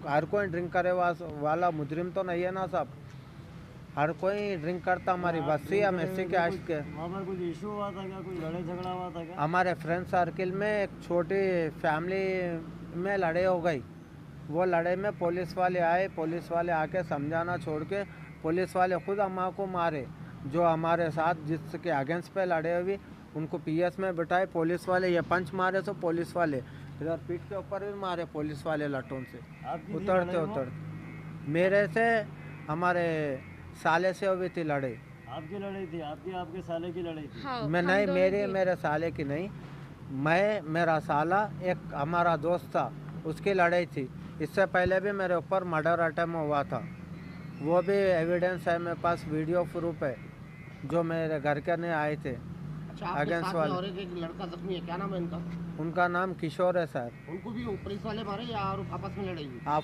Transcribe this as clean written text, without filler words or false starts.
हर कोई ड्रिंक करे वाला मुजरिम तो नहीं है ना साहब। हर कोई ड्रिंक करता, हमारी बस्ती है, हम इसी के आशिक के। वहाँ पर कुछ इशू हुआ था क्या, कोई लड़ाई झगड़ा हुआ था क्या? हमारे फ्रेंड सर्किल में एक छोटी फैमिली में लड़ाई हो गई। वो लड़ाई में पुलिस वाले आए, पुलिस वाले आके समझाना छोड़ के पुलिस वाले खुद अम्मा को मारे। जो हमारे साथ जिसके अगेंस्ट पे लड़े हुए उनको पीएस में बिठाए पुलिस वाले। ये पंच मारे तो पुलिस वाले इधर पीठ के ऊपर भी मारे पुलिस वाले लटों से आपकी थी उतरते लड़ाई वो? उतरते। मेरे से हमारे साले से हुई थी लड़ाई। आपकी लड़ाई थी? आपकी आपके साले की लड़ाई थी? हाँ, मैं हम नहीं, दोनों मेरे की। मेरे साले की नहीं, मैं मेरा साला एक हमारा दोस्त था उसकी लड़ाई थी। इससे पहले भी मेरे ऊपर मर्डर अटेम्प्ट हुआ था, वो भी एविडेंस है मेरे पास, वीडियो प्रूफ है जो मेरे घर के ने आए थे। अच्छा, आपके अगेंस्ट साथ में वाले और एक लड़का जख्मी है, क्या नाम है इनका? उनका नाम किशोर है सर। उनको भी पुलिस वाले मारे या और आपस में लड़ाई हुई? आप